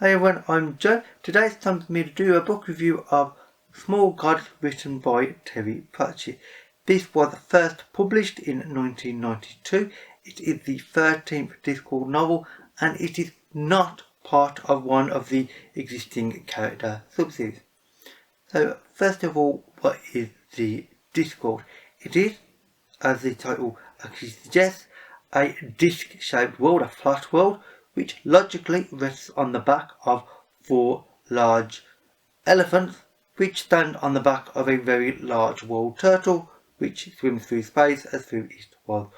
Hey everyone, I'm Joe. Today it's time for me to do a book review of Small Gods written by Terry Pratchett. This was first published in 1992. It is the 13th Discworld novel and it is not part of one of the existing character subseries. So first of all, what is the Discworld? It is, as the title actually suggests, a disc-shaped world, a flat world, which logically rests on the back of 4 large elephants, which stand on the back of a very large world turtle, which swims through space as through it was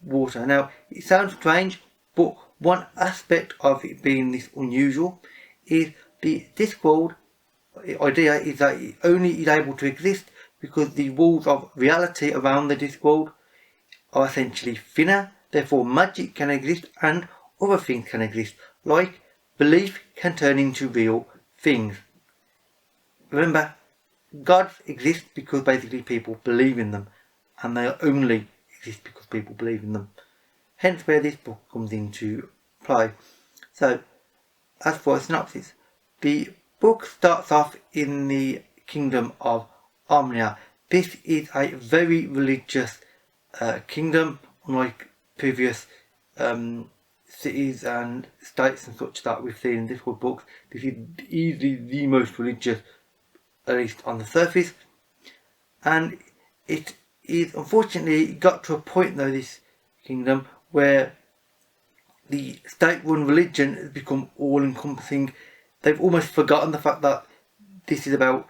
water. Now, it sounds strange, but one aspect of it being this unusual is the Discworld idea is that it only is able to exist because the rules of reality around the Discworld are essentially thinner, therefore magic can exist and other things can exist, like belief can turn into real things. Remember, gods exist because basically people believe in them, and they only exist because people believe in them. Hence where this book comes into play. So, as for a synopsis, the book starts off in the kingdom of Omnia. This is a very religious kingdom, unlike previous cities and states and such that we've seen in Discworld books. This is easily the most religious, at least on the surface, and it is unfortunately got to a point though, this kingdom, where the state-run religion has become all-encompassing. They've almost forgotten the fact that this is about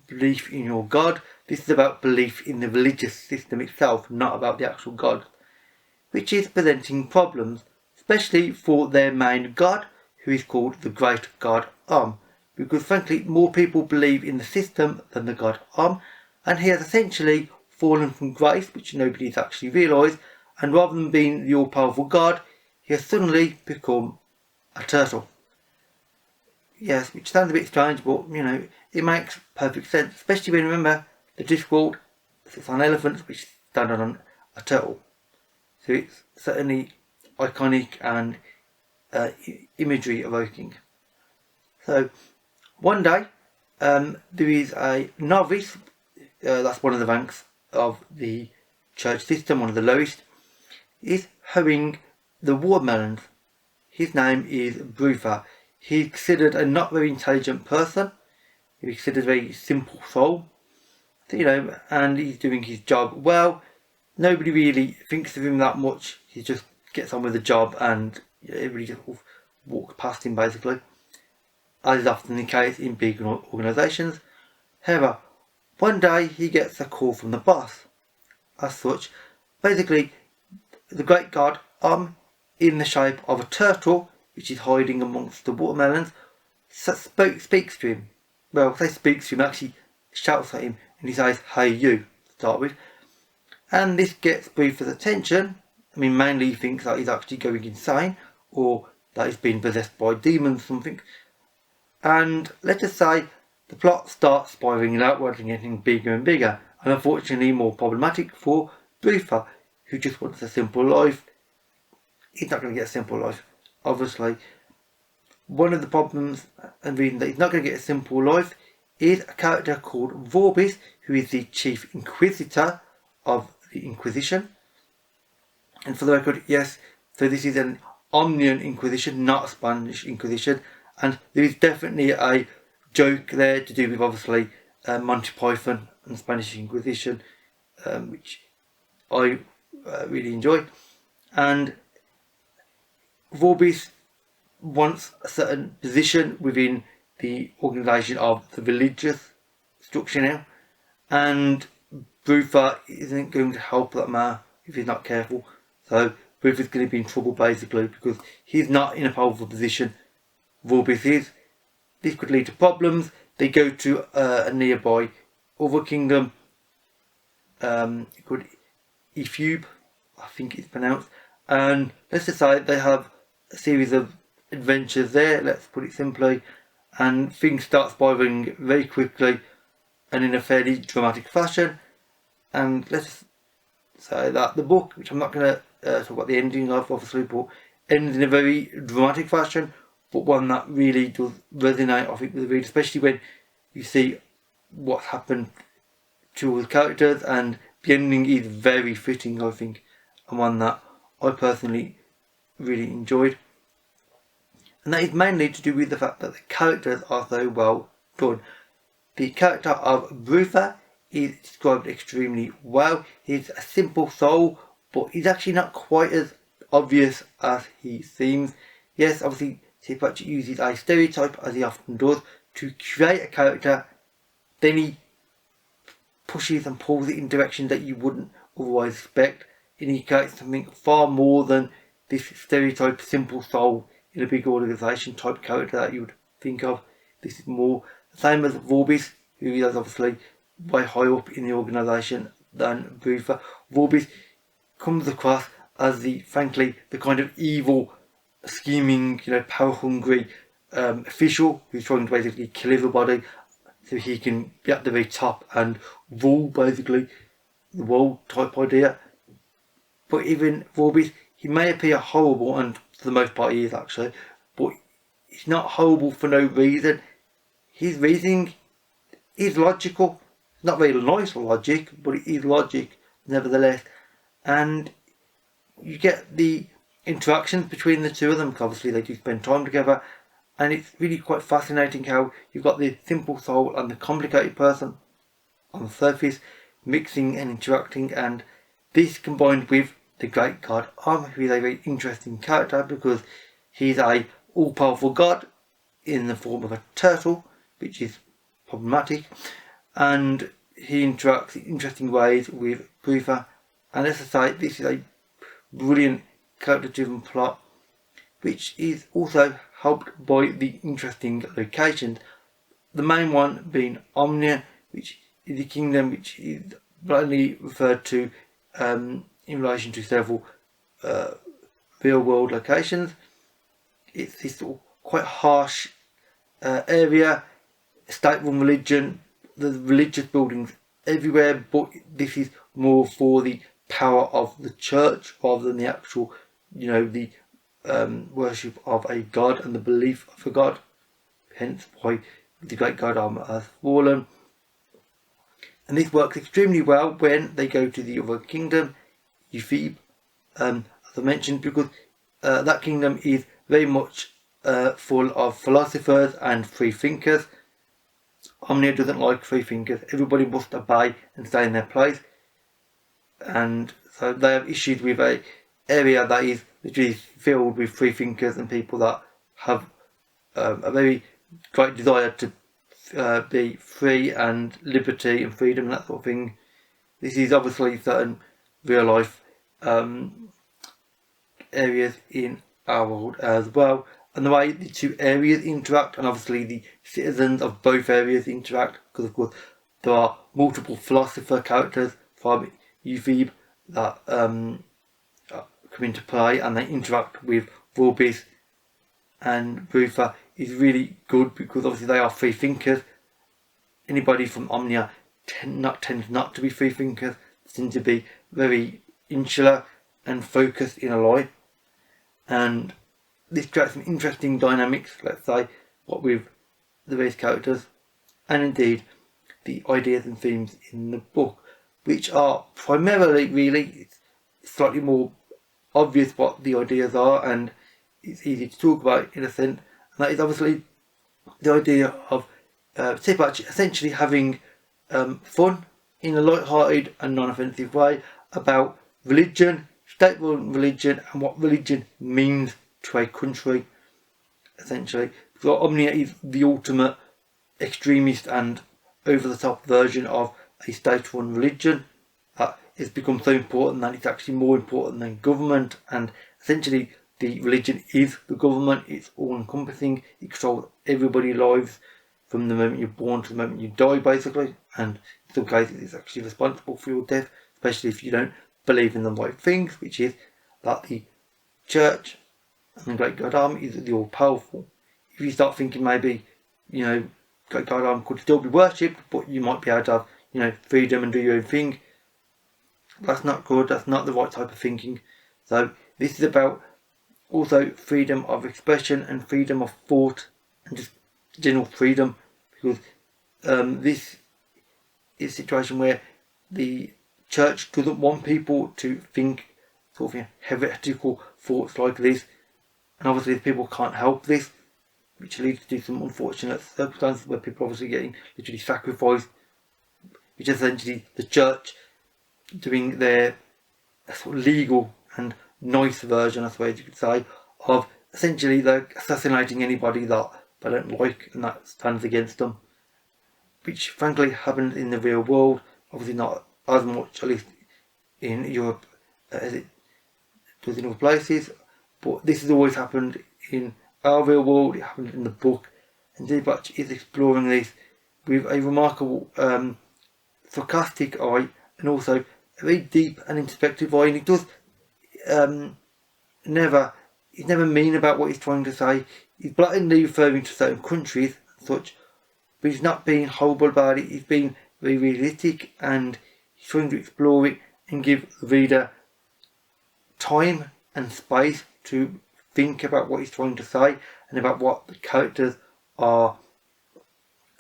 belief in your God. This is about belief in the religious system itself, not about the actual God, which is presenting problems, especially for their main god, who is called the Great God Om, because frankly more people believe in the system than the god Om, and he has essentially fallen from grace, which nobody has actually realised, and rather than being the all-powerful god, he has suddenly become a turtle. Yes, which sounds a bit strange, but you know, it makes perfect sense, especially when you remember the Discworld sits on elephants which stand on a turtle. So it's certainly iconic and imagery evoking. So one day there is a novice, that's one of the ranks of the church system, one of the lowest, is hoeing the watermelons. His name is Brutha. He's considered a not very intelligent person. He's considered a very simple soul. So, you know, and he's doing his job well. Nobody really thinks of him that much. He just gets on with the job and everybody just walks past him basically, as is often the case in big organisations. However, one day he gets a call from the boss. As such, basically the great god in the shape of a turtle, which is hiding amongst the watermelons, speaks to him. Well, say speaks to him, actually shouts at him, and he says, "Hey you," to start with. And this gets Brutha's attention. I mean, mainly he thinks that he's actually going insane, or that he's been possessed by demons or something. And let's just say the plot starts spiralling outwards and getting bigger and bigger, and unfortunately more problematic for Brutha, who just wants a simple life. He's not going to get a simple life, obviously. One of the problems and reason that he's not going to get a simple life is a character called Vorbis, who is the chief inquisitor of the Inquisition. And for the record, yes, so this is an Omnian Inquisition, not a Spanish Inquisition, and there is definitely a joke there to do with obviously Monty Python and Spanish Inquisition, which I really enjoy. And Vorbis wants a certain position within the organisation of the religious structure now, and Brutha isn't going to help that man if he's not careful. So Brutha's going to be in trouble basically because he's not in a powerful position. Vorbis is. This could lead to problems. They go to a nearby other kingdom, called Ifube, I think it's pronounced, and let's decide they have a series of adventures there, let's put it simply, and things start spiraling very quickly and in a fairly dramatic fashion. And let's say that the book, which I'm not going to talk about the ending of obviously, but ends in a very dramatic fashion, but one that really does resonate, I think, with the reader, especially when you see what's happened to all the characters, and the ending is very fitting, I think, and one that I personally really enjoyed. And that is mainly to do with the fact that the characters are so well done. The character of Brutha is described extremely well. He's a simple soul, but he's actually not quite as obvious as he seems. Yes, obviously, Pratchett uses a stereotype, as he often does, to create a character, then he pushes and pulls it in directions that you wouldn't otherwise expect, and he creates something far more than this stereotype simple soul in a big organisation type character that you would think of. This is more the same as Vorbis, who is obviously way higher up in the organisation than Brutha. Vorbis comes across as frankly, the kind of evil, scheming, power hungry official who's trying to basically kill everybody so he can be at the very top and rule basically the world type idea. But even Vorbis, he may appear horrible, and for the most part he is actually, but he's not horrible for no reason. His reasoning is logical. It's not very nice logic, but it is logic nevertheless. And you get the interactions between the two of them, because obviously they do spend time together, and it's really quite fascinating how you've got the simple soul and the complicated person on the surface mixing and interacting, and this combined with the great god Om, who is a very interesting character because he's a all-powerful god in the form of a turtle, which is problematic, and he interacts in interesting ways with Brutha. And as I say, this is a brilliant character-driven plot, which is also helped by the interesting locations. The main one being Omnia, which is a kingdom which is bluntly referred to in relation to several real-world locations. It's this sort of quite harsh area, state-run religion. There's religious buildings everywhere, but this is more for the power of the church rather than the actual, the worship of a god and the belief of a god. Hence why the great god has fallen. And this works extremely well when they go to the other kingdom, Euphebe, as I mentioned, because that kingdom is very much full of philosophers and free thinkers. Omnia doesn't like free thinkers. Everybody must obey and stay in their place. And so they have issues with an area that is literally filled with free thinkers and people that have a very great desire to be free and liberty and freedom and that sort of thing. This is obviously certain real life areas in our world as well, and the way the two areas interact, and obviously the citizens of both areas interact, because of course there are multiple philosopher characters from Euphebe that come into play, and they interact with Vorbis and Brutha is really good because obviously they are free thinkers. Anybody from Omnia tends not to be free thinkers, tend to be very insular and focused in a life, and this creates some interesting dynamics, let's say, what with the various characters, and indeed the ideas and themes in the book, which are primarily really slightly more obvious what the ideas are, and it's easy to talk about in a sense, and that is obviously the idea of Pratchett essentially having fun in a light-hearted and non-offensive way about religion, state-run religion, and what religion means to a country, essentially. So Omnia is the ultimate extremist and over-the-top version of a state-run religion that has become so important that it's actually more important than government, and essentially the religion is the government. It's all-encompassing. It controls everybody's lives from the moment you're born to the moment you die, basically, and in some cases it's actually responsible for your death, especially if you don't believe in the right things, which is that the church and the great god Om is the all-powerful. If you start thinking maybe, great god Om could still be worshipped, but you might be able to have, freedom and do your own thing, that's not good. That's not the right type of thinking. So this is about also freedom of expression and freedom of thought and just general freedom, because this is a situation where the church doesn't want people to think sort of heretical thoughts like this, and obviously people can't help this, which leads to some unfortunate circumstances where people are obviously getting literally sacrificed, which is essentially the church doing their sort of legal and nice version, I suppose you could say, of essentially like assassinating anybody that they don't like and that stands against them, which frankly happens in the real world. Obviously not as much, at least in Europe, as it does in other places, but this has always happened in our real world. It happened in the book, and Pratchett is exploring this with a remarkable sarcastic eye, and also a very deep and introspective eye, and he does he's never mean about what he's trying to say. He's blatantly referring to certain countries and such, but he's not being horrible about it. He's being very realistic, and he's trying to explore it and give the reader time and space to think about what he's trying to say and about what the characters are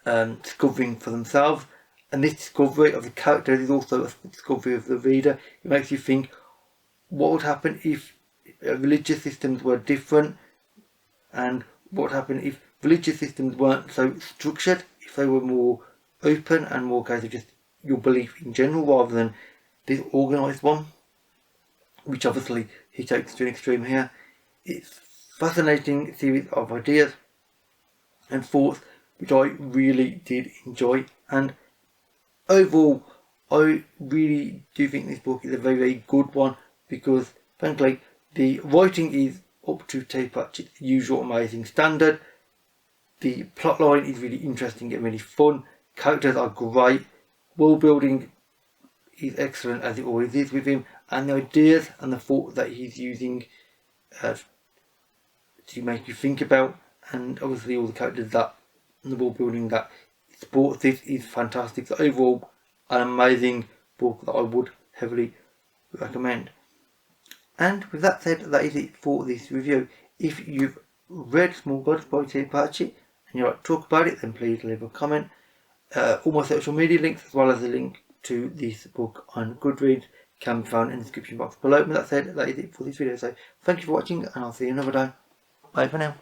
discovering for themselves. And this discovery of the characters is also a discovery of the reader. It makes you think, what would happen if religious systems were different, and what would happen if religious systems weren't so structured, if they were more open and more case of just your belief in general rather than this organised one, which obviously he takes to an extreme here. It's a fascinating series of ideas and thoughts which I really did enjoy, and overall I really do think this book is a very, very good one, because frankly the writing is up to Pratchett's usual amazing standard. The plotline is really interesting and really fun. Characters are great. World building is excellent, as it always is with him, and the ideas and the thought that he's using to make you think about, and obviously all the characters that and the world building that supports this is fantastic. So overall, an amazing book that I would heavily recommend. And with that said, that is it for this review. If you've read Small Gods by Pratchett and you'd like to talk about it, then please leave a comment. All my social media links, as well as a link to this book on Goodreads, can be found in the description box below. With that said, that is it for this video. So thank you for watching, and I'll see you another day. Bye for now.